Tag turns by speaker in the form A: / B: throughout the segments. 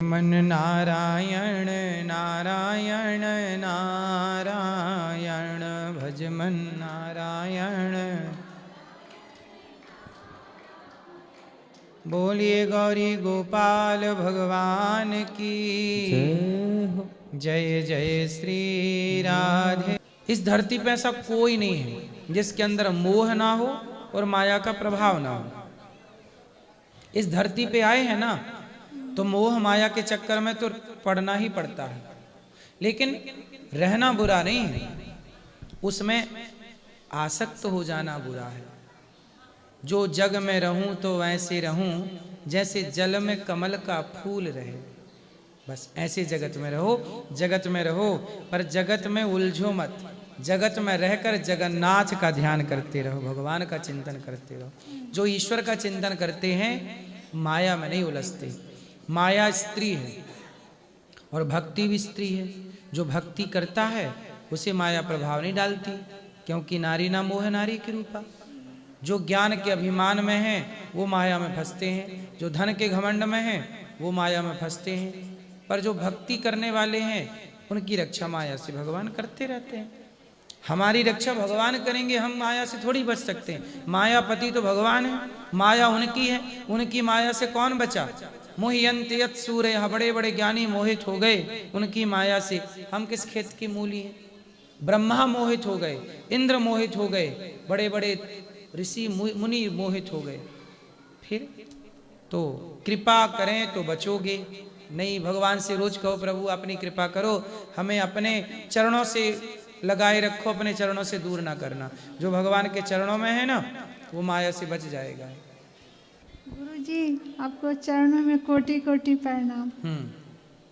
A: मन नारायण नारायण नारायण भज मन नारायण। बोलिए गौरी गोपाल भगवान की जय जय श्री राधे। इस धरती पे ऐसा कोई नहीं है जिसके अंदर मोह ना हो और माया का प्रभाव ना हो। इस धरती पे आए हैं ना तो मोह माया के चक्कर में तो पड़ना ही पड़ता है, लेकिन रहना बुरा नहीं है, उसमें आसक्त हो जाना बुरा है। जो जग में रहूं तो वैसे रहूं जैसे जल में कमल का फूल रहे। बस ऐसे जगत में रहो, जगत में रहो पर जगत में उलझो मत। जगत में रहकर जगन्नाथ का ध्यान करते रहो, भगवान का चिंतन करते रहो। जो ईश्वर का चिंतन करते हैं माया में नहीं उलझते। माया स्त्री है और भक्ति भी स्त्री है। जो भक्ति करता है उसे माया प्रभाव नहीं डालती, क्योंकि नारी ना मोह नारी की रूपा। जो ज्ञान के अभिमान में है वो माया में फंसते हैं, जो धन के घमंड में है वो माया में फंसते हैं। पर जो भक्ति करने वाले हैं उनकी रक्षा माया से भगवान करते रहते हैं। हमारी रक्षा भगवान करेंगे, हम माया से थोड़ी बच सकते हैं। मायापति तो भगवान है, माया उनकी है, उनकी माया से कौन बचा। मोहियंत यत सूर्य, बड़े बड़े ज्ञानी मोहित हो गए उनकी माया से। हम किस खेत की मूली हैं। ब्रह्मा मोहित हो गए, इंद्र मोहित हो गए, बड़े बड़े ऋषि मुनि मोहित हो गए। फिर तो कृपा करें तो बचोगे नहीं। भगवान से रोज कहो प्रभु अपनी कृपा करो, हमें अपने चरणों से लगाए रखो, अपने चरणों से दूर ना करना। जो भगवान के चरणों में है ना वो माया से बच जाएगा।
B: गुरुजी आपको चरणों में कोटि कोटि प्रणाम।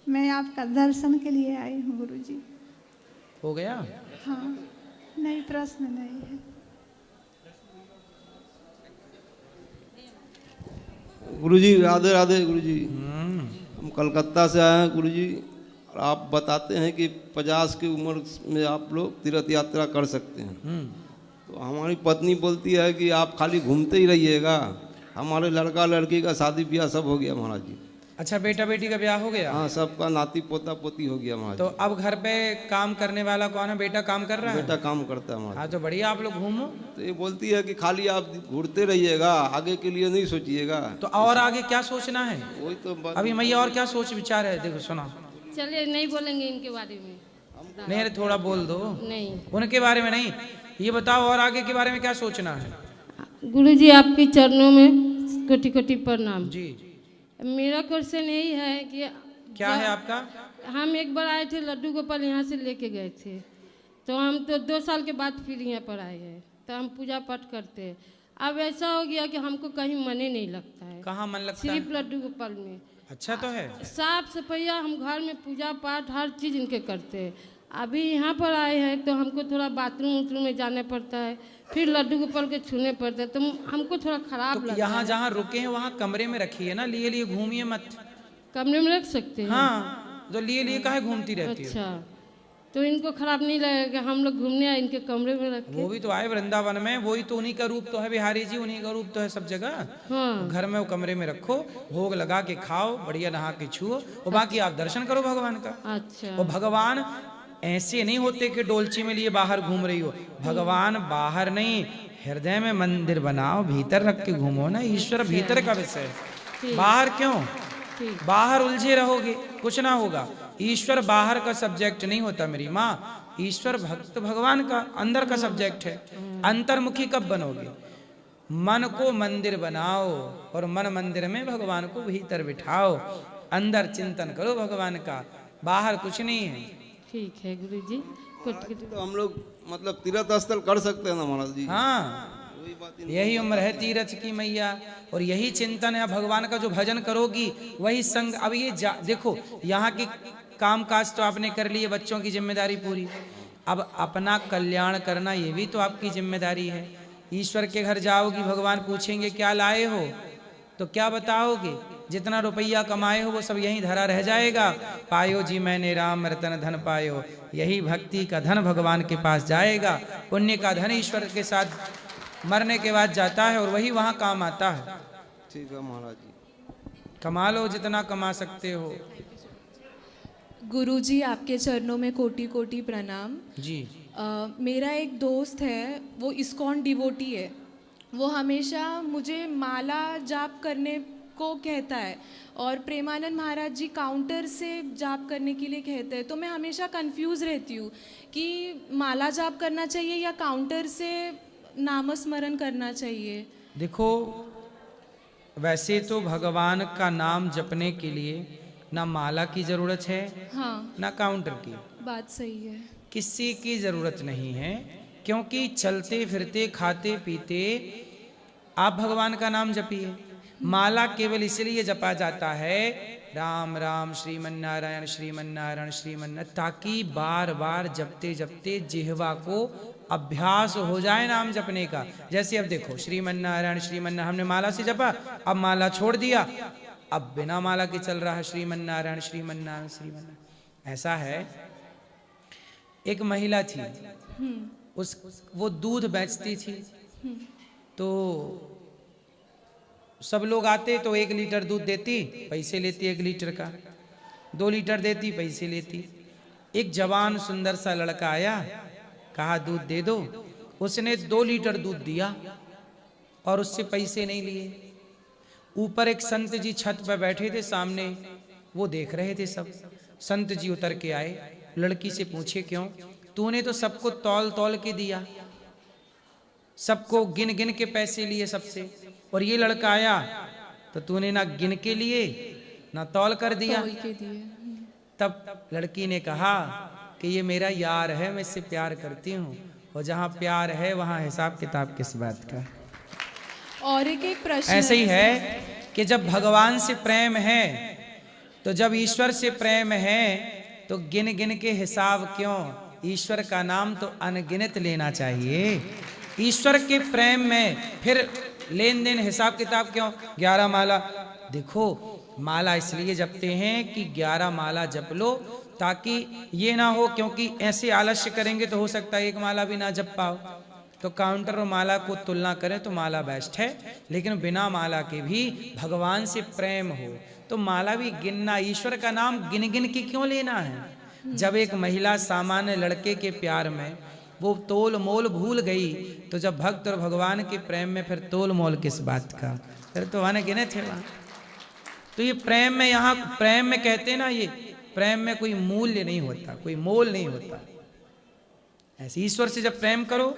B: मैं आपका दर्शन के लिए आई हूँ गुरुजी।
A: हो गया?
B: हाँ, नहीं प्रश्न नहीं है।
C: गुरुजी राधे राधे। गुरुजी हम कलकत्ता से आए हैं गुरुजी, और आप बताते हैं कि 50 की उम्र में आप लोग तीर्थ यात्रा कर सकते हैं। तो हमारी पत्नी बोलती है कि आप खाली घूमते ही रहिएगा। हमारे लड़का लड़की का शादी ब्याह सब हो गया महाराज जी।
A: अच्छा, बेटा बेटी का ब्याह हो गया?
C: हाँ, सबका नाती पोता पोती हो गया महाराज।
A: तो अब घर पे काम करने वाला कौन है? बेटा काम कर रहा है?
C: बेटा काम करता है महाराज।
A: हाँ तो बढ़िया, आप लोग घूमो।
C: तो ये बोलती है कि खाली आप घूरते रहिएगा, आगे के लिए नहीं सोचिएगा।
A: तो और आगे क्या सोचना है?
C: वही तो
A: अभी मैया और क्या सोच विचार है? देखो सुना।
D: चलिए नहीं बोलेंगे इनके बारे में।
A: नहीं अरे थोड़ा बोल दो।
D: नहीं,
A: उनके बारे में नहीं, ये बताओ और आगे के बारे में क्या सोचना है?
D: गुरुजी आपके चरणों में कोटि कोटि प्रणाम
A: जी।
D: मेरा क्वेश्चन यही है कि
A: क्या है आपका?
D: हम एक बार आए थे, लड्डू गोपाल यहाँ से लेके गए थे, तो हम तो 2 साल के बाद फिर यहाँ पर आए हैं, तो हम पूजा पाठ करते हैं। अब ऐसा हो गया कि हमको कहीं मन ही नहीं लगता है।
A: कहाँ मन लगता
D: सिर्फ
A: है?
D: लड्डू गोपाल में।
A: अच्छा तो है।
D: साफ सफाइया हम घर में पूजा पाठ हर चीज़ इनके करते हैं। अभी यहाँ पर आए हैं तो हमको थोड़ा बाथरूम उथरूम में जाना पड़ता है, फिर लड्डू गोपाल के छूने पड़ते हैं, तो हमको थोड़ा खराब
A: तो
D: लगता
A: यहाँ
D: है।
A: जहाँ रुके हैं वहाँ कमरे में रखिए ना, लिए लिए घूमिए मत।
D: कमरे में रख सकते हैं?
A: हाँ, तो लिए लिए काहे घूमती रहती है?
D: अच्छा, तो इनको खराब नहीं लगेगा हम लोग घूमने आए इनके कमरे में रख के?
A: वो भी तो आए वृंदावन में, वही तो उन्हीं का रूप तो है बिहारी जी, उन्हीं का रूप तो है सब जगह।
D: हाँ।
A: घर में वो कमरे में रखो, भोग लगा के खाओ, बढ़िया नहा के छुओ, और बाकी आप दर्शन करो भगवान का।
D: अच्छा।
A: और भगवान ऐसे नहीं होते कि डोलची में लिए बाहर घूम रही हो। भगवान बाहर नहीं, हृदय में मंदिर बनाओ, भीतर रख के घूमो ना। ईश्वर भीतर का विषय है, बाहर क्यों? बाहर उलझे रहोगे कुछ ना होगा। ईश्वर बाहर का सब्जेक्ट नहीं होता मेरी माँ, ईश्वर भक्त भगवान का अंदर का सब्जेक्ट है। अंतर्मुखी कब बनोगे? मन को मंदिर बनाओ और मन मंदिर में भगवान को भीतर बिठाओ। अंदर चिंतन करो भगवान का, बाहर कुछ नहीं है।
D: ठीक है गुरुजी।
C: तो हम लोग मतलब तीर्थ स्थल कर सकते हैं ना महाराज जी?
A: हाँ, यही उम्र है तीरथ की मैया, और यही चिंतन है। भगवान का जो भजन करोगी वही संग। अब ये देखो, यहाँ की काम काज तो आपने कर लिए, बच्चों की जिम्मेदारी पूरी। अब अपना कल्याण करना ये भी तो आपकी जिम्मेदारी है। ईश्वर के घर जाओगी, भगवान पूछेंगे क्या लाए हो, तो क्या बताओगे? जितना रुपया कमाए हो वो सब यहीं धरा रह जाएगा। पायो जी मैंने राम रतन धन पायो, यही भक्ति का धन भगवान के पास जाएगा। पुण्य का धन ईश्वर के साथ मरने के बाद जाता है और वही वहाँ काम आता है।
C: ठीक है महाराज जी।
A: कमा लो जितना कमा सकते हो।
E: गुरुजी आपके चरणों में कोटि कोटि प्रणाम
A: जी।
E: मेरा एक दोस्त है, वो इस्कॉन डिवोटी है। वो हमेशा मुझे माला जाप करने को कहता है और प्रेमानंद महाराज जी काउंटर से जाप करने के लिए कहते हैं। तो मैं हमेशा कंफ्यूज रहती हूँ कि माला जाप करना चाहिए या काउंटर से नामस्मरण करना चाहिए।
A: देखो, वैसे तो भगवान का नाम जपने के लिए ना माला की जरूरत है,
E: हाँ,
A: ना काउंटर की।
E: बात सही है।
A: किसी की जरूरत नहीं है, क्योंकि चलते फिरते खाते पीते आप भगवान का नाम जपिए। माला केवल इसलिए जपा जाता है राम राम श्रीमन्नारायण श्रीमन्नारायण श्रीमन्नारायण, ताकि बार बार जपते जपते जिह्वा को अभ्यास हो जाए नाम जपने का। जैसे अब देखो, श्रीमन्नारायण श्रीमन्नारायण हमने माला से जपा, अब माला छोड़ दिया, अब बिना माला के चल रहा है श्रीमन्नारायण श्रीमन्नारायण श्रीमन्नारायण। ऐसा है, एक महिला थी, वो दूध बेचती थी। तो सब लोग आते तो 1 लीटर दूध देती, पैसे लेती 1 लीटर का, 2 लीटर देती, पैसे लेती। एक जवान सुंदर सा लड़का आया, कहा दूध दे दो। उसने 2 लीटर दूध दिया और उससे पैसे नहीं लिए। ऊपर एक संत जी छत पर बैठे थे सामने, वो देख रहे थे सब। संत जी उतर के आए, लड़की से पूछे क्यों? तूने तो सबको तौल तौल के दिया, सबको गिन गिन के पैसे लिए सबसे, और ये लड़का आया तो तूने ना गिन के लिए ना तौल कर दिया।
E: तौल के दिए।
A: तब लड़की ने कहा कि ये मेरा यार है, मैं इससे प्यार करती हूँ, और जहाँ प्यार है वहाँ हिसाब किताब किस बात का।
E: और एक प्रश्न
A: ऐसे ही है कि जब भगवान से प्रेम है, तो जब ईश्वर से प्रेम है, तो गिन गिन के हिसाब क्यों? ईश्वर का नाम तो अनगिनत लेना चाहिए। ईश्वर के प्रेम में फिर लेन देन हिसाब किताब क्यों? 11 माला, देखो माला इसलिए जपते हैं कि 11 माला जप लो, ताकि ये ना हो, क्योंकि ऐसे आलस्य करेंगे तो हो सकता है 1 माला भी ना जप पाओ। तो काउंटर और माला को तुलना करें तो माला बेस्ट है, लेकिन बिना माला के भी भगवान से प्रेम हो तो माला भी गिनना, ईश्वर का नाम गिन गिन के क्यों लेना है? जब एक महिला सामान्य लड़के के प्यार में वो तोल मोल भूल गई, तो जब भक्त और भगवान के प्रेम में फिर तोल मोल किस बात का? फिर तो वहां गिने थे वहां। तो ये प्रेम में, यहाँ प्रेम में कहते हैं ना, ये प्रेम में कोई मूल्य नहीं होता, कोई मोल नहीं होता। ऐसे ईश्वर से जब प्रेम करो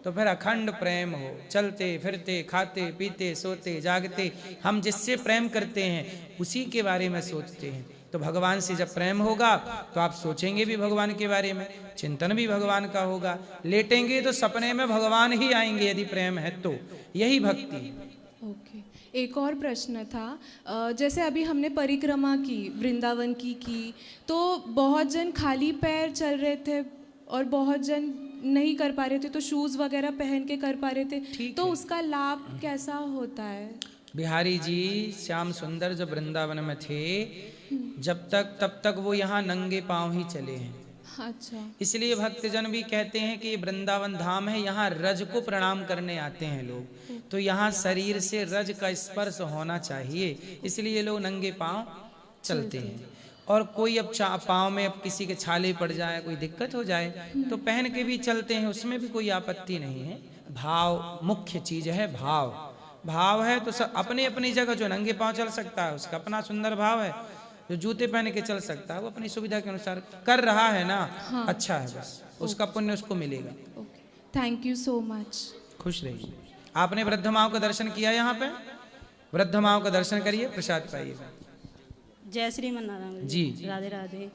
A: तो फिर अखंड प्रेम हो, चलते फिरते खाते पीते सोते जागते हम जिससे प्रेम करते हैं उसी के बारे में सोचते हैं। तो भगवान से जब प्रेम होगा तो आप सोचेंगे भी भगवान के बारे में, चिंतन भी भगवान का होगा, लेटेंगे तो सपने में भगवान ही आएंगे यदि प्रेम है तो। यही भक्ति है।
E: ओके, एक और प्रश्न था, जैसे अभी हमने परिक्रमा की, वृंदावन की, तो बहुत जन खाली पैर चल रहे थे और बहुत जन नहीं कर पा रहे थे, तो शूज वगैरह पहन के कर पा रहे थे, तो उसका लाभ कैसा होता है?
A: बिहारी जी श्याम सुंदर जब वृंदावन में थे, जब तक तब तक वो यहाँ नंगे पांव ही चले हैं।
E: अच्छा,
A: इसलिए भक्तजन भी कहते हैं कि वृंदावन धाम है, यहाँ रज को प्रणाम करने आते हैं लोग, तो यहाँ शरीर से रज का स्पर्श होना चाहिए, इसलिए लोग नंगे पांव चलते हैं। और कोई अब पाँव में अब किसी के छाले पड़ जाए, कोई दिक्कत हो जाए, तो पहन के भी चलते हैं, उसमें भी कोई आपत्ति नहीं है। भाव मुख्य चीज है, भाव है तो सब अपनी अपनी जगह। जो नंगे पाँव चल सकता है उसका अपना सुंदर भाव है, जो जूते पहन के चल सकता है वो अपनी सुविधा के अनुसार कर रहा है ना। हाँ। अच्छा है, बस उसका पुण्य उसको मिलेगा।
E: Thank you so much.
A: खुश रहिए। आपने वृद्ध माओ का दर्शन किया? यहाँ पे वृद्ध माओ का दर्शन करिए, प्रसाद पाइएगा।
F: जय श्री मन्नारायण
A: जी।
F: राधे राधे।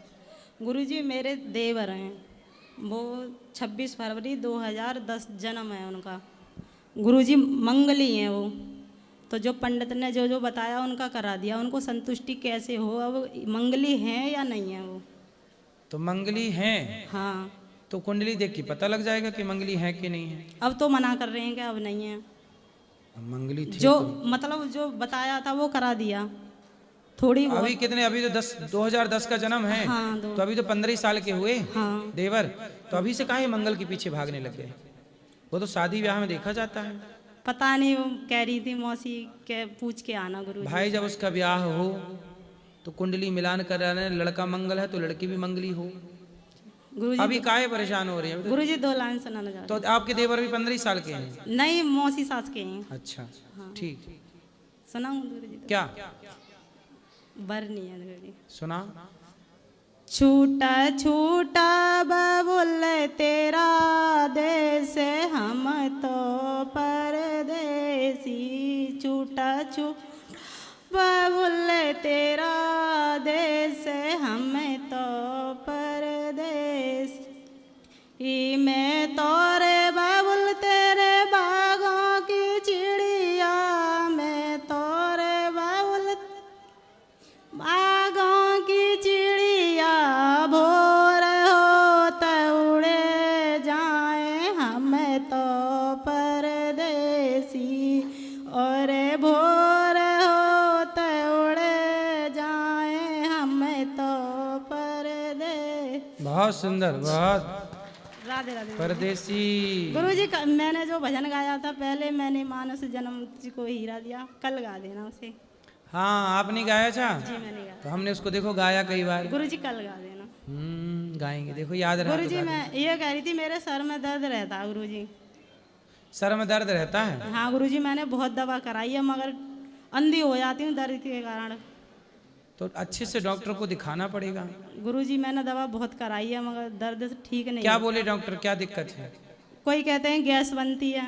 F: गुरुजी मेरे देवर हैं, वो 26 फरवरी 2010 जन्म है उनका। गुरुजी मंगली हैं वो, तो जो पंडित ने जो जो बताया उनका करा दिया। उनको संतुष्टि कैसे हो, अब मंगली हैं या नहीं है वो?
A: तो मंगली हैं?
F: हाँ।
A: तो कुंडली देख के पता लग जाएगा कि मंगली है कि नहीं है।
F: अब तो मना कर रहे हैं कि अब नहीं है।
A: मंगली थी
F: जो
A: तो।
F: मतलब जो बताया था वो करा दिया थोड़ी बहुत।
A: अभी कितने, अभी तो 2010 का जन्म है।
F: हाँ,
A: तो अभी तो 15 साल के हुए।
F: हाँ।
A: देवर तो अभी से काहे मंगल के पीछे भागने लग गए? वो तो शादी ब्याह में देखा जाता है।
F: पता नहीं, वो कह रही थी मौसी के पूछ के आना गुरुजी।
A: भाई जब उसका ब्याह हो तो कुंडली मिलान कर रहे हैं, लड़का मंगल है तो लड़की भी मंगली हो।
F: गुरुजी
A: अभी काहे परेशान हो रही है?
F: गुरुजी 2 लाइन सुनाना चाह
A: तो आपके देवर भी 15 साल के हैं?
F: रहे। नहीं, मौसी सास के हैं।
A: अच्छा ठीक।
F: सुनाऊं गुरुजी? तो
A: क्या
F: बरनी है गुरुजी।
A: सुना।
F: छूटा छूटा बबुल तेरा देश, हम तो परदेसी। छूटा छूटा बबुल तेरा देश, हम तो परदेसी। मैं तोरे बबुल तेरे बागों की चिड़िया, मैं तोरे बबुल बागों की चिड़िया। भोर होते उड़े जाए हम तो परदेसी, और भोर होते उड़े जाए हम तो परदेसी।
A: बहुत सुंदर, बहुत।
F: राधे राधे।
A: परदेसी।
F: गुरुजी मैंने जो भजन गाया था पहले, मैंने मानस जन्म जी को हीरा दिया, कल गा देना उसे।
A: हाँ आपने गाया था?
F: जी मैंने गाया।
A: तो हमने उसको देखो गाया कई बार।
F: गुरुजी कल गा देना।
A: गाएंगे, देखो याद रहा।
F: गुरुजी मैं ये कह रही थी, मेरे सर में दर्द रहता है गुरुजी।
A: सर में दर्द रहता है?
F: हाँ गुरुजी, मैंने बहुत दवा कराई है मगर अंधी हो जाती हूँ दर्द के कारण।
A: तो अच्छे से डॉक्टर को दिखाना पड़ेगा।
F: गुरुजी मैंने दवा बहुत कराई है मगर दर्द ठीक नहीं।
A: क्या बोले डॉक्टर, क्या दिक्कत है?
F: कोई कहते हैं गैस बनती है।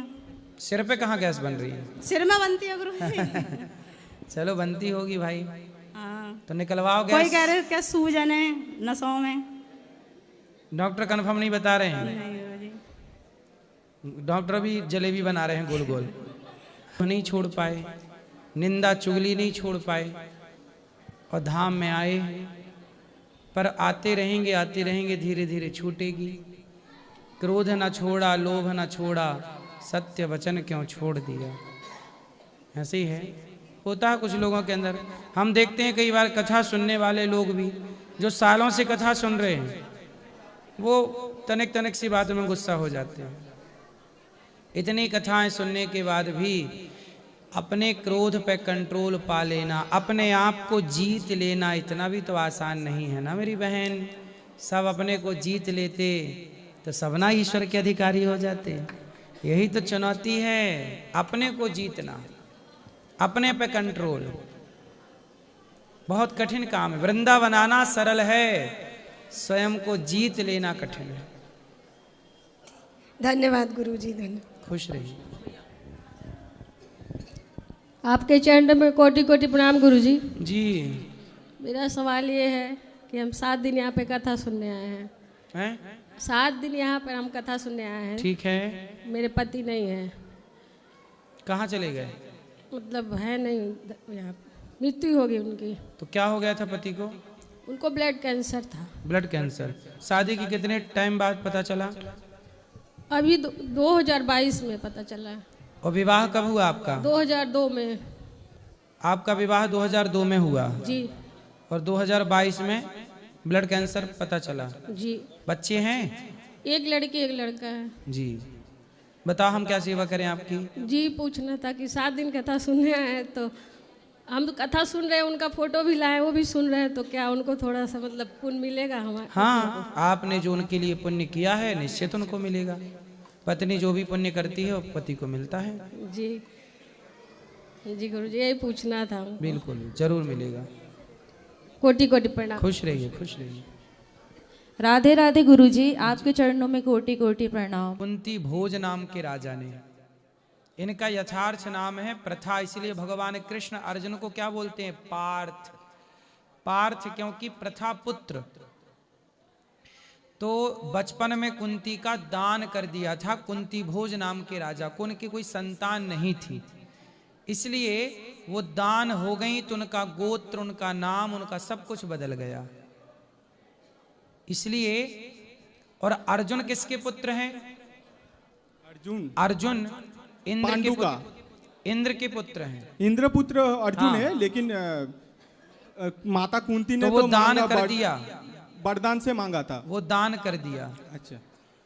A: सिर पे कहाँ गैस बन रही है?
F: सिर में बनती है गुरुजी।
A: चलो बनती होगी भाई।
F: हाँ
A: तो निकलवाओ
F: कोई
A: गैस।
F: कह रहे क्या सूजन है नसों में।
A: डॉक्टर कंफर्म नहीं बता रहे हैं?
F: नहीं गुरुजी।
A: डॉक्टर भी जलेबी बना रहे हैं गोल गोल। नहीं छोड़ पाए, निंदा चुगली नहीं छोड़ पाए, और धाम में आए, पर आते रहेंगे धीरे धीरे छूटेगी। क्रोध न छोड़ा, लोभ न छोड़ा, सत्य वचन क्यों छोड़ दिया। ऐसे ही है, होता है कुछ लोगों के अंदर। हम देखते हैं कई बार कथा सुनने वाले लोग भी जो सालों से कथा सुन रहे हैं, वो तनिक तनिक सी बातों में गुस्सा हो जाते हैं। इतनी कथाएं सुनने के बाद भी अपने क्रोध पे कंट्रोल पा लेना, अपने आप को जीत लेना, इतना भी तो आसान नहीं है ना मेरी बहन। सब अपने को जीत लेते तो सबना ईश्वर के अधिकारी हो जाते। यही तो चुनौती है, अपने को जीतना, अपने पे कंट्रोल। बहुत कठिन काम है। वृंदावन आना सरल है, स्वयं को जीत लेना कठिन है।
G: धन्यवाद गुरुजी, धन्यवाद।
A: खुश रहिए।
D: आपके चरण में कोटि कोटि प्रणाम गुरुजी।
A: जी।
D: मेरा सवाल ये है कि हम 7 दिन यहाँ पे कथा सुनने आए हैं। 7 दिन यहाँ पर हम कथा सुनने आए हैं।
A: ठीक है।
D: मेरे पति नहीं है।
A: कहाँ चले गए?
D: मतलब है नहीं यहाँ, मृत्यु हो गई उनकी।
A: तो क्या हो गया था पति को?
D: उनको ब्लड कैंसर था।
A: Blood cancer. शादी की कितने टाइम बाद पता चला?
D: अभी 2022 में पता चला।
A: और विवाह कब हुआ आपका?
D: 2002 में।
A: आपका विवाह 2002 में हुआ
D: जी।
A: और 2022 में ब्लड कैंसर पता चला।
D: जी।
A: बच्चे हैं?
D: एक लड़की एक लड़का है।
A: जी। बताओ हम क्या सेवा करें आपकी?
D: जी पूछना था कि 7 दिन कथा सुनने आए हैं, तो हम तो कथा सुन रहे हैं, उनका फोटो भी लाए, वो भी सुन रहे हैं, तो क्या उनको थोड़ा सा मतलब पुण्य मिलेगा हमारे?
A: हाँ, आपने जो उनके लिए पुण्य किया है निश्चित उनको मिलेगा। पत्नी जो भी पुण्य करती है वो पति को मिलता है।
D: जी जी गुरुजी, यही पूछना था।
A: बिल्कुल जरूर मिलेगा।
D: कोटि कोटि प्रणाम।
A: खुश रहिए, खुश रहिए।
H: राधे राधे गुरुजी, आपके चरणों में कोटि कोटि प्रणाम।
A: कुंती भोज नाम के राजा ने, इनका यथार्थ नाम है प्रथा, इसलिए भगवान कृष्ण अर्जुन को क्या बोलते हैं? पार्थ। पार्थ क्योंकि प्रथा पुत्र। तो बचपन में कुंती का दान कर दिया था कुंती भोज नाम के राजा को। उनकी कोई संतान नहीं थी, इसलिए वो दान हो गई, तो उनका गोत्र, उनका नाम, उनका सब कुछ बदल गया। इसलिए, और अर्जुन किसके पुत्र हैं? अर्जुन इंद्र के पुत्र, इंद्र के पुत्र हैं।
I: इंद्रपुत्र अर्जुन
A: हाँ।
I: है, लेकिन माता कुंती ने
A: तो वो दान कर दिया,
I: वरदान से मांगा था,
A: वो दान कर दिया।
I: अच्छा।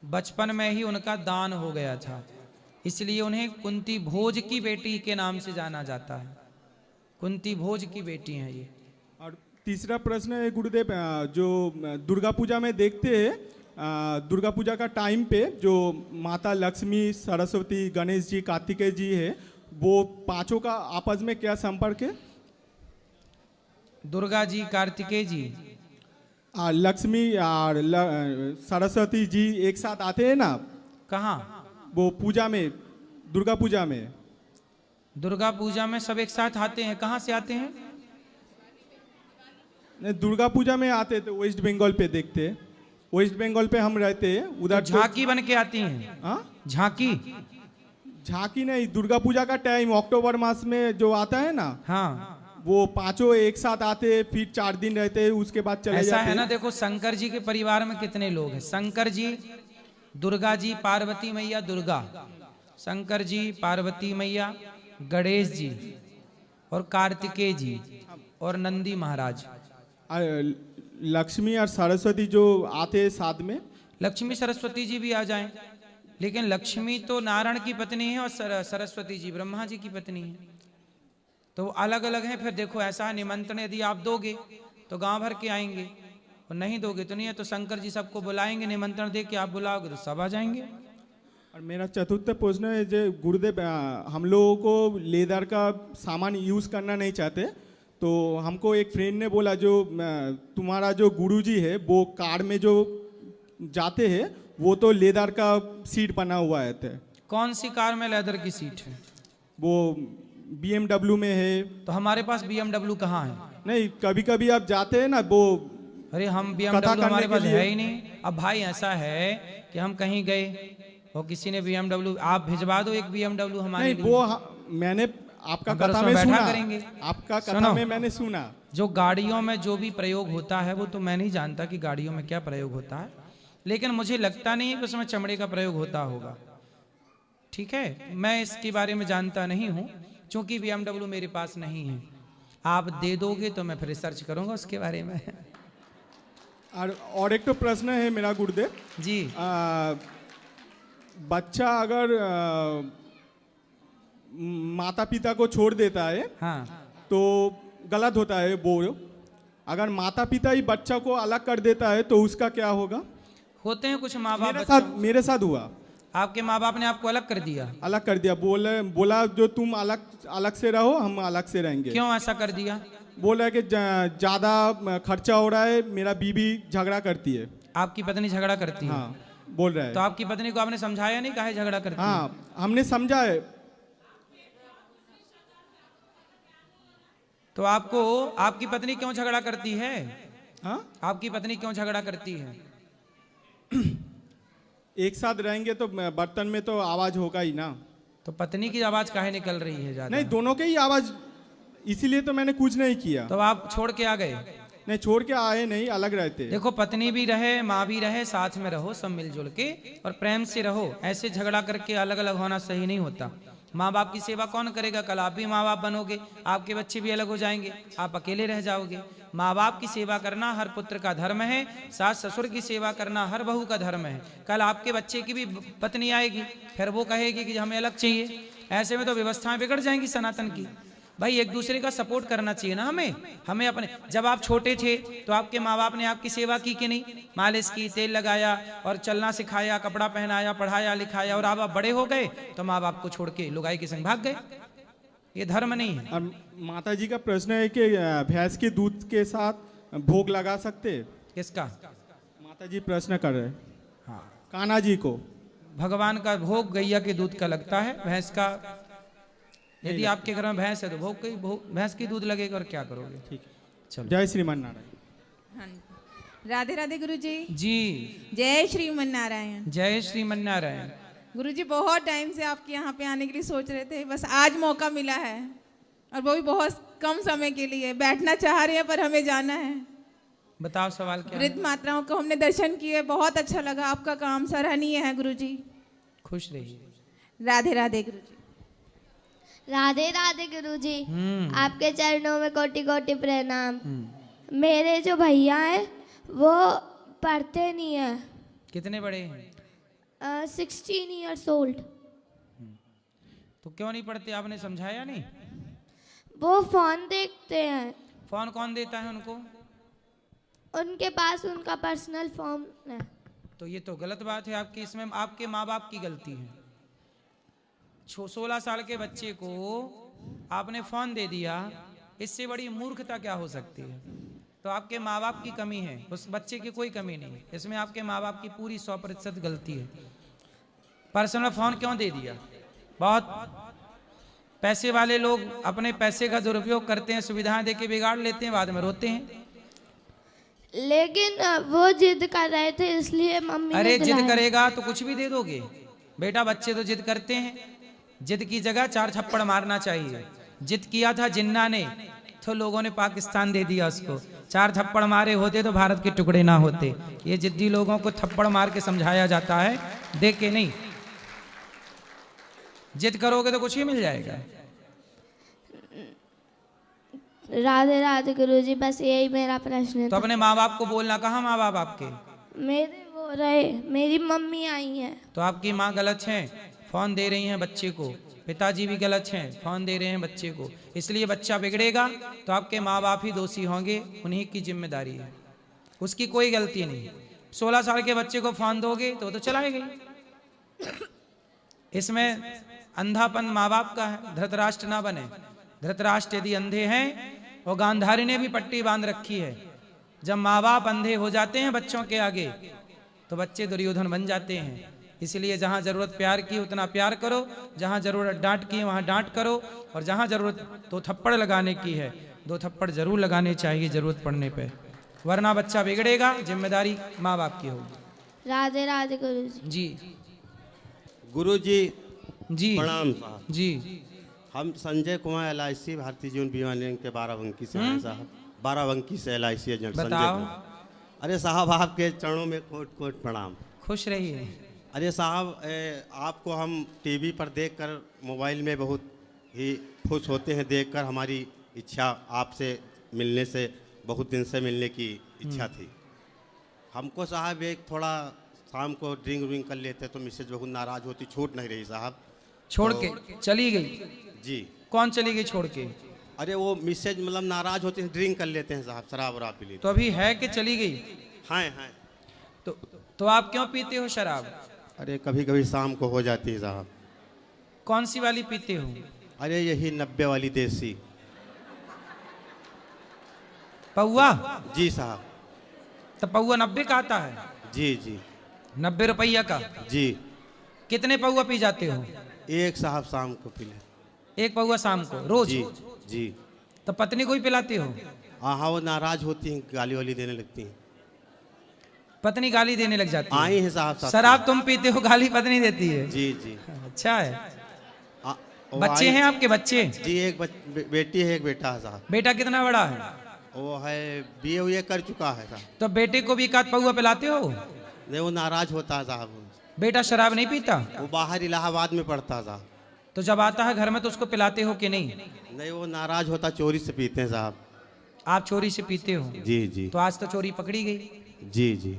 A: बचपन में ही उनका दान हो गया था, इसलिए उन्हें कुंती भोज की बेटी के नाम से जाना जाता है। कुंती भोज की बेटी हैं ये।
I: और तीसरा प्रश्न है गुरुदेव, जो दुर्गा पूजा में देखते हैं, दुर्गा पूजा का टाइम पे जो माता लक्ष्मी, सरस्वती, गणेश जी, कार्तिकेय जी है, वो पांचों का आपस में क्या संपर्क है?
A: दुर्गा जी, कार्तिकेय जी,
I: लक्ष्मी और सरस्वती जी एक साथ आते हैं ना?
A: कहाँ?
I: वो पूजा में, दुर्गा पूजा में।
A: दुर्गा पूजा में सब एक साथ आते हैं। कहाँ से आते हैं?
I: नहीं, दुर्गा पूजा में आते थे, वेस्ट बंगाल पे देखते हैं। वेस्ट बंगाल पे हम रहते हैं उधर।
A: तो झांकी बन के आती हैं।
I: हाँ,
A: झांकी?
I: झांकी नहीं, दुर्गा पूजा का टाइम अक्टूबर मास में जो आता है ना,
A: हाँ,
I: वो पांचों एक साथ आते, फिर 4 दिन रहते हैं, उसके बाद चले
A: ऐसा
I: जाते
A: है ना।
I: हैं।
A: देखो शंकर जी के परिवार में कितने लोग हैं? शंकर जी, दुर्गा जी, पार्वती मैया दुर्गा, शंकर जी, पार्वती मैया, गणेश जी और कार्तिकेय जी और नंदी महाराज।
I: लक्ष्मी और सरस्वती जो आते हैं साथ में।
A: लक्ष्मी सरस्वती जी भी आ जाएं, लेकिन लक्ष्मी तो नारायण की पत्नी है और सरस्वती जी ब्रह्मा जी की पत्नी है, तो अलग अलग हैं। फिर देखो ऐसा है, निमंत्रण यदि आप दोगे तो गांव भर के आएंगे, और नहीं दोगे तो नहीं है। तो शंकर जी सबको बुलाएंगे, निमंत्रण दे के आप बुलाओगे तो सब आ जाएंगे।
I: और मेरा चतुर्थ प्रश्न है, जो गुरुदेव, हम लोगों को लेदर का सामान यूज़ करना नहीं चाहते, तो हमको एक फ्रेंड ने बोला, जो तुम्हारा जो गुरुजी है वो कार में जो जाते हैं वो तो लेदर का सीट बना हुआ है।
A: कौन सी कार में लेदर की सीट है?
I: वो BMW में है।
A: तो हमारे पास BMW कहाँ है?
I: नहीं, कभी कभी आप जाते हैं ना, वो
A: अरे हम BMW हमारे पास है ही नहीं। अब भाई ऐसा है कि हम कहीं गए और किसी ने BMW, आप भिजवा दो एक BMW हमारे लिए।
I: वो मैंने आपका कथा में सुना,
A: करेंगे।
I: आपका कथा में मैंने सुना।
A: जो गाड़ियों में जो भी प्रयोग होता है वो तो मैं नहीं जानता कि गाड़ियों में क्या प्रयोग होता है, लेकिन मुझे लगता नहीं है कि उसमें चमड़े का प्रयोग होता होगा। ठीक है, मैं इसके बारे में जानता नहीं हूँ, क्योंकि BMW मेरे पास नहीं है। आप दे दोगे तो मैं फिर रिसर्च करूंगा उसके बारे में।
I: और एक तो प्रश्न है मेरा गुरुदेव
A: जी।
I: बच्चा अगर माता पिता को छोड़ देता है,
A: हाँ,
I: तो गलत होता है वो। अगर माता पिता ही बच्चा को अलग कर देता है तो उसका क्या होगा?
A: होते हैं कुछ माँ बाप।
I: मेरे साथ हुआ।
A: आपके माँ बाप ने आपको अलग कर दिया?
I: अलग कर दिया, बोला जो तुम अलग से रहो, हम अलग से रहेंगे।
A: क्यों ऐसा कर दिया?
I: बोला कि ज्यादा खर्चा हो रहा है, मेरा बीवी झगड़ा करती है।
A: आपकी पत्नी झगड़ा करती है?
I: हाँ, बोल रहा है।
A: तो आपकी पत्नी को आपने समझाया नहीं, काहे झगड़ा करती है?
I: हाँ, हमने समझा है।
A: तो आपको आपकी पत्नी क्यों झगड़ा करती है?
I: हाँ,
A: आपकी पत्नी क्यों झगड़ा करती है?
I: एक साथ रहेंगे तो बर्तन में तो आवाज होगा ही ना।
A: तो पत्नी की आवाज काहे निकल रही है ज्यादा?
I: नहीं, दोनों के ही आवाज, इसीलिए तो मैंने कुछ नहीं किया।
A: तो आप छोड़ के आ गए?
I: नहीं, छोड़ के आए नहीं, अलग रहते।
A: देखो, पत्नी भी रहे, माँ भी रहे, साथ में रहो, सब मिलजुल के और प्रेम से रहो। ऐसे झगड़ा करके अलग अलग होना सही नहीं होता। माँ बाप की सेवा कौन करेगा? कल आप भी माँ बाप बनोगे, आपके बच्चे भी अलग हो जाएंगे, आप अकेले रह जाओगे। माँ बाप की सेवा करना हर पुत्र का धर्म है, सास ससुर की सेवा करना हर बहू का धर्म है। कल आपके बच्चे की भी पत्नी आएगी, फिर वो कहेगी कि हमें अलग चाहिए। ऐसे में तो व्यवस्थाएं बिगड़ जाएंगी सनातन की। भाई एक दूसरे का सपोर्ट करना चाहिए ना हमें अपने। जब आप छोटे थे तो आपके माँ बाप ने आपकी सेवा की कि नहीं? मालिश की, तेल लगाया और चलना सिखाया, कपड़ा पहनाया, पढ़ाया लिखाया, और आप बड़े हो गए तो माँ बाप को छोड़ के लुगाई के संग भाग गए। ये धर्म नहीं है।
I: और माता जी का प्रश्न है कि भैंस के दूध के साथ भोग लगा सकते?
A: किसका?
I: माता जी प्रश्न कर रहे हैं।
A: हाँ,
I: कान्हा जी को।
A: भगवान का भोग गैया के दूध का लगता है, भैंस का यदि आपके घर में भैंस है तो भोग भैंस की दूध लगेगा, और क्या करोगे? ठीक है, चलो।
I: जय श्रीमान नारायण।
G: हाँ, राधे राधे गुरुजी।
A: जी,
G: जय श्रीमन नारायण।
A: जय श्रीमन नारायण।
G: गुरुजी, बहुत टाइम से आपके यहाँ पे आने के लिए सोच रहे थे, बस आज मौका मिला है, और वो भी बहुत कम समय के लिए। बैठना चाह रहे हैं पर हमें जाना है।
A: बताओ सवाल क्या है?
G: वृद्ध माताओं को हमने दर्शन किए, बहुत अच्छा लगा। आपका काम सराहनीय है गुरुजी।
A: खुश रहिए।
G: राधे राधे गुरुजी।
J: राधे राधे गुरुजी। आपके चरणों में कोटि कोटि प्रणाम। मेरे जो भैया हैं वो पढ़ते नहीं है।
A: कितने बड़े हैं?
J: 16 years old।
A: तो क्यों नहीं पढ़ते, आपने समझाया नहीं?
J: वो फोन देखते हैं।
A: फोन कौन देता है उनको?
J: उनके पास उनका पर्सनल फोन है।
A: तो ये तो गलत बात है आपकी, इसमें आपके माँ बाप की गलती है। 16 साल के बच्चे को आपने फोन दे दिया, इससे बड़ी मूर्खता क्या हो सकती है? तो आपके माँ बाप की कमी है, उस बच्चे की कोई कमी नहीं। इसमें आपके माँ बाप की पूरी 100% गलती है। पर्सनल फोन क्यों दे दिया? बहुत पैसे वाले लोग अपने पैसे का दुरुपयोग करते हैं, सुविधाएं देके बिगाड़ लेते हैं, बाद में रोते हैं।
J: लेकिन वो जिद कर रहे थे इसलिए मम्मी ने
A: अरे जिद
J: दिलाया।
A: करेगा तो कुछ भी दे दोगे बेटा? बच्चे तो जिद करते हैं, जिद की जगह 4 थप्पड़ मारना चाहिए। जिद किया था जिन्ना ने तो लोगों ने पाकिस्तान दे दिया उसको। 4 थप्पड़ मारे होते तो भारत के टुकड़े ना होते। ये जिद्दी लोगों को थप्पड़ मार के समझाया जाता है, देख के नहीं। जिद करोगे तो कुछ ही मिल जाएगा।
J: राधे राधे गुरुजी, बस यही मेरा प्रश्न
A: तो
J: था।
A: अपने माँ बाप को बोलना। कहाँ माँ बाप आपके?
J: मेरे वो रहे, मेरी मम्मी आई हैं।
A: तो आपकी माँ गलत है, फोन दे रही हैं बच्चे को। पिताजी भी गलत हैं, फोन दे रहे हैं बच्चे को। इसलिए बच्चा बिगड़ेगा तो आपके माँ बाप ही दोषी होंगे, उन्हीं की जिम्मेदारी है, उसकी कोई गलती नहीं। 16 साल के बच्चे को फोन दोगे तो चलाएगा ही। इसमें अंधापन माँ बाप का है, धृतराष्ट्र ना बने। धृतराष्ट्र यदि अंधे हैं, और गांधारी ने भी पट्टी बांध रखी है, जब माँ बाप अंधे हो जाते हैं बच्चों के आगे तो बच्चे दुर्योधन बन जाते हैं। इसलिए जहाँ जरूरत प्यार की उतना प्यार करो, जहाँ जरूरत डांट की वहाँ डांट करो, और जहाँ जरूरत 2 थप्पड़ लगाने की है 2 थप्पड़ जरूर लगाने चाहिए जरूरत पड़ने पे, वरना बच्चा बिगड़ेगा। जिम्मेदारी माँ बाप की होगी।
J: राधे राधे गुरुजी।
A: जी
K: गुरुजी
A: जी
K: प्रणाम साहब
A: जी।
K: हम संजय कुमार LIC भारतीय जीवन बीमा निगम के बाराबंकी से हैं साहब। बाराबंकी से LIC एजेंट संजय
A: बताओ।
K: कुमार। अरे साहब आपके चरणों में कोट कोट प्रणाम।
A: खुश रहिए।
K: अरे साहब आपको हम टीवी पर देखकर मोबाइल में बहुत ही खुश होते हैं देखकर। हमारी इच्छा आपसे मिलने से बहुत दिन से मिलने की इच्छा थी। हमको साहब एक थोड़ा शाम को ड्रिंक व्रिंक कर लेते तो मिसेज बहुत नाराज़ होती, छूट नहीं रही साहब।
A: छोड़
K: तो,
A: के चली गई?
K: जी।
A: कौन चली गई छोड़ के?
K: अरे वो मिसेज मतलब नाराज़ होते हैं, ड्रिंक कर लेते हैं साहब, शराब वराब पी लेते।
A: तो अभी है कि चली गई?
K: हैं।
A: तो आप क्यों पीते हो शराब?
K: अरे कभी कभी शाम को हो जाती है साहब।
A: कौन सी वाली पीते हो?
K: अरे यही 90 वाली देसी
A: पौआ।
K: जी साहब।
A: तो पौआ 90 का आता है?
K: जी जी।
A: 90 रुपया का?
K: जी।
A: कितने पौआ पी जाते हो?
K: एक साहब शाम को पी ले।
A: एक पौआ शाम को रोज?
K: जी जी।
A: तो पत्नी को ही पिलाते हो?
K: हाँ वो नाराज होती हैं, गाली वाली देने लगती हैं।
A: पत्नी गाली देने लग जाती है?
K: आई है साहब।
A: शराब तुम पीते हो, गाली पत्नी देती है?
K: जी जी।
A: अच्छा है। बच्चे हैं आपके? बच्चे?
K: जी एक बेटी है, एक बेटा है साहब।
A: बेटा कितना बड़ा है?
K: वो है BA कर चुका है साहब।
A: तो बेटे को भी एक आध पौआ पिलाते हो?
K: नहीं वो नाराज होता है साहब।
A: बेटा शराब नहीं पीता?
K: वो बाहर इलाहाबाद में पढ़ता था।
A: तो जब आता है घर में तो उसको पिलाते हो कि नहीं?
K: नहीं वो नाराज होता, चोरी से पीते हैं साहब।
A: आप चोरी से पीते हो?
K: जी जी।
A: तो आज तो चोरी पकड़ी गई।
K: जी जी।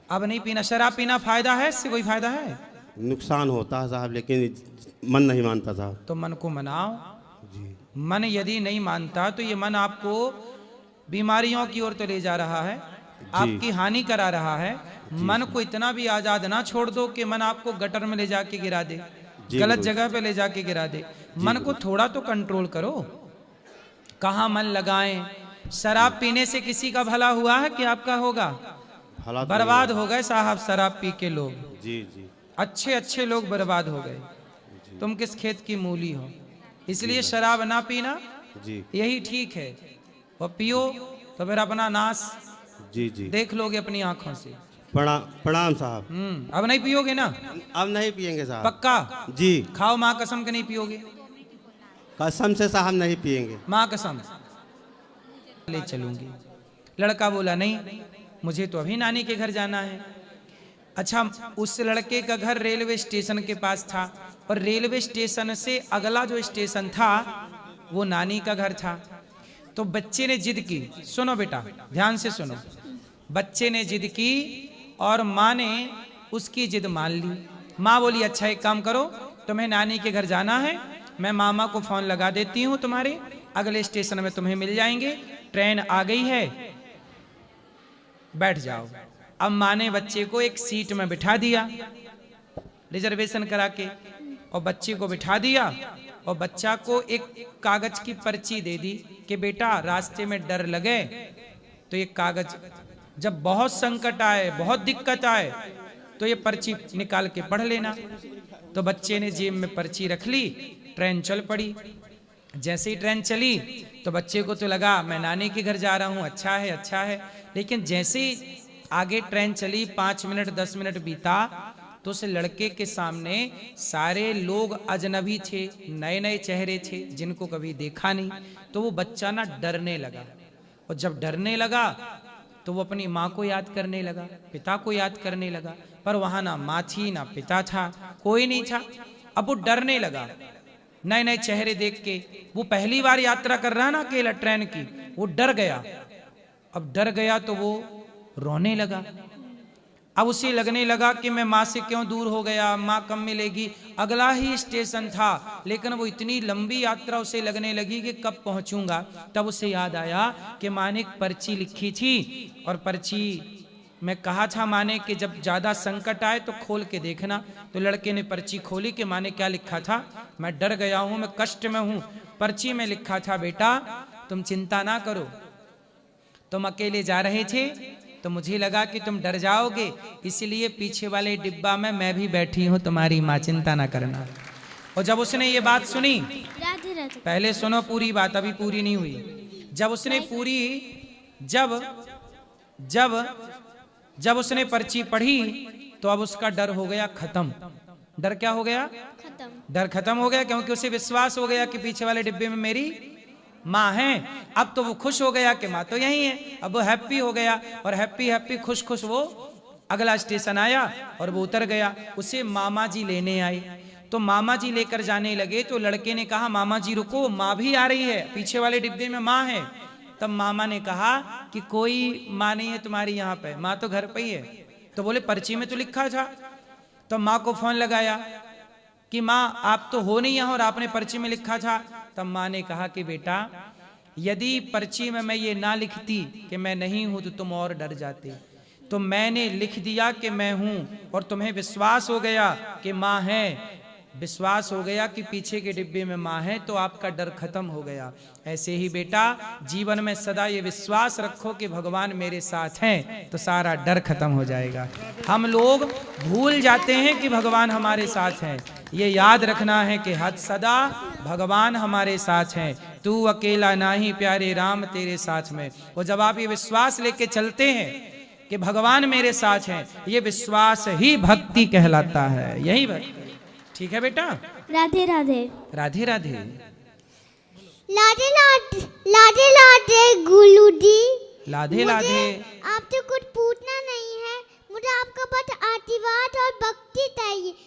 A: अब नहीं पीना। शराब पीना फायदा है? इससे कोई फायदा है?
K: नुकसान होता है साहब, लेकिन मन नहीं मानता साहब।
A: तो मन को मनाओ।
K: जी।
A: मन यदि नहीं मानता तो ये मन आपको बीमारियों की ओर तो ले जा रहा है, आपकी हानि करा रहा है। मन को इतना भी आजाद ना छोड़ दो कि मन आपको गटर में ले जाके गिरा दे, गलत जगह पे ले जाके गिरा दे। मन को थोड़ा तो कंट्रोल करो। कहाँ मन लगाएं? शराब पीने से किसी का भला हुआ है कि आपका होगा? बर्बाद हो गए साहब शराब पी के लोग।
K: जी जी।
A: अच्छे अच्छे लोग बर्बाद हो गए। तुम किस खेत की मूली हो? इसलिए शराब ना पीना
K: जी
A: यही ठीक है। और पियो तो फिर अपना नाश
K: जी जी
A: देख लोगे अपनी आंखों से।
K: प्रणाम साहब।
A: अब नहीं पियोगे ना?
K: अब नहीं पियेंगे साहब।
A: पक्का?
K: जी।
A: खाओ माँ कसम के नहीं पियोगे?
K: कसम से साहब नहीं पियेंगे।
A: माँ कसम ले चलूंगी। लड़का बोला नहीं मुझे तो अभी नानी के घर जाना है। अच्छा उस लड़के का घर रेलवे स्टेशन के पास था, और रेलवे स्टेशन से अगला जो स्टेशन था वो नानी का घर था। तो बच्चे ने जिद की, सुनो बेटा ध्यान से सुनो, बच्चे ने जिद की और माँ ने उसकी जिद मान ली। माँ बोली अच्छा एक काम करो, तुम्हें नानी के घर जाना है मैं मामा को फोन लगा देती हूँ तुम्हारे, अगले स्टेशन में तुम्हें मिल जाएंगे, ट्रेन आ गई है, बैठ जाओ। अब माँ ने बच्चे को एक सीट में बिठा दिया रिजर्वेशन करा के, और बच्चे को बिठा दिया और बच्चा को एक कागज की पर्ची दे दी कि बेटा रास्ते में डर लगे तो ये कागज, जब बहुत संकट आए, बहुत दिक्कत आए तो ये पर्ची निकाल के पढ़ लेना। तो बच्चे ने जेब में पर्ची रख ली, ट्रेन चल पड़ी। जैसे ही ट्रेन चली तो बच्चे को तो लगा मैं नानी के घर जा रहा हूँ, अच्छा है अच्छा है। लेकिन जैसे ही आगे ट्रेन चली, 5 मिनट 10 मिनट बीता, तो उस लड़के के सामने सारे लोग अजनबी थे, नए नए चेहरे थे जिनको कभी देखा नहीं। तो वो बच्चा ना डरने लगा, और जब डरने लगा तो वो अपनी माँ को याद करने लगा, पिता को याद करने लगा, पर वहां ना माँ थी ना पिता था, कोई नहीं था। अब वो डरने लगा, नए नए चेहरे देख के। वो पहली बार यात्रा कर रहा ना अकेला ट्रेन की, वो डर गया। अब डर गया तो वो रोने लगा। अब उसे लगने लगा कि मैं माँ से क्यों दूर हो गया, माँ कब मिलेगी। अगला ही स्टेशन था, लेकिन वो इतनी लंबी यात्रा उसे लगने लगी कि कब पहुंचूंगा। तब उसे याद आया कि माँ ने एक पर्ची लिखी थी, और पर्ची में कहा था माँ ने कि जब ज्यादा संकट आए तो खोल के देखना। तो लड़के ने पर्ची खोली कि माँ ने क्या लिखा था, मैं डर गया हूं, मैं कष्ट में हूं। पर्ची में लिखा था बेटा तुम चिंता ना करो, तुम अकेले जा रहे थे तो मुझे लगा कि तुम डर जाओगे, इसलिए पीछे वाले डिब्बा में मैं भी बैठी हूँ, तुम्हारी माँ, चिंता ना करना। और जब उसने ये बात सुनी, पहले सुनो पूरी बात, अभी पूरी नहीं हुई। जब उसने पूरी जब जब जब उसने पर्ची पढ़ी तो अब उसका डर हो गया खत्म। डर क्या हो गया? खत्म। डर खत्म हो गया, क्योंकि उसे विश्वास हो गया कि पीछे वाले डिब्बे में मेरी माँ है। अब तो वो खुश हो गया कि माँ तो यही है। अब वो हैप्पी हो गया, और हैप्पी हैप्पी खुश खुश वो अगला स्टेशन आया और वो उतर गया। उसे मामा जी लेने आए, तो मामा जी लेकर जाने लगे। तो लड़के ने कहा मामा जी रुको, माँ भी आ रही है, पीछे वाले डिब्बे में माँ है। तब मामा ने कहा कि कोई माँ नहीं है तुम्हारी यहाँ पे, माँ तो घर पे ही है। तो बोले पर्ची में तो लिखा था। तो माँ को फोन लगाया कि माँ आप तो हो नहीं यहाँ और आपने पर्ची में लिखा था। तब माँ ने कहा कि बेटा यदि पर्ची में मैं ये ना लिखती कि मैं नहीं हूं तो तुम और डर जाते। तो मैंने लिख दिया कि मैं हूं, और तुम्हें विश्वास हो गया कि माँ है, विश्वास हो गया कि पीछे के डिब्बे में माँ है, तो आपका डर खत्म हो गया। ऐसे ही बेटा जीवन में सदा ये विश्वास रखो कि भगवान मेरे साथ हैं, तो सारा डर खत्म हो जाएगा। हम लोग भूल जाते हैं कि भगवान हमारे साथ हैं। ये याद रखना है कि हद सदा भगवान हमारे साथ हैं, तू अकेला नहीं प्यारे राम तेरे साथ में। और जब आप ये विश्वास लेके चलते हैं कि भगवान मेरे साथ हैं, ये विश्वास ही भक्ति कहलाता है। यही भक्ति। ठीक है बेटा?
J: राधे राधे।
A: राधे राधे।
J: लाडे लाडे लाडे लाडे गुलू जी।
A: लाधे लाधे।
J: आपसे कुछ पूछना नहीं है, मुझे आपका बस आशीर्वाद और भक्ति चाहिए।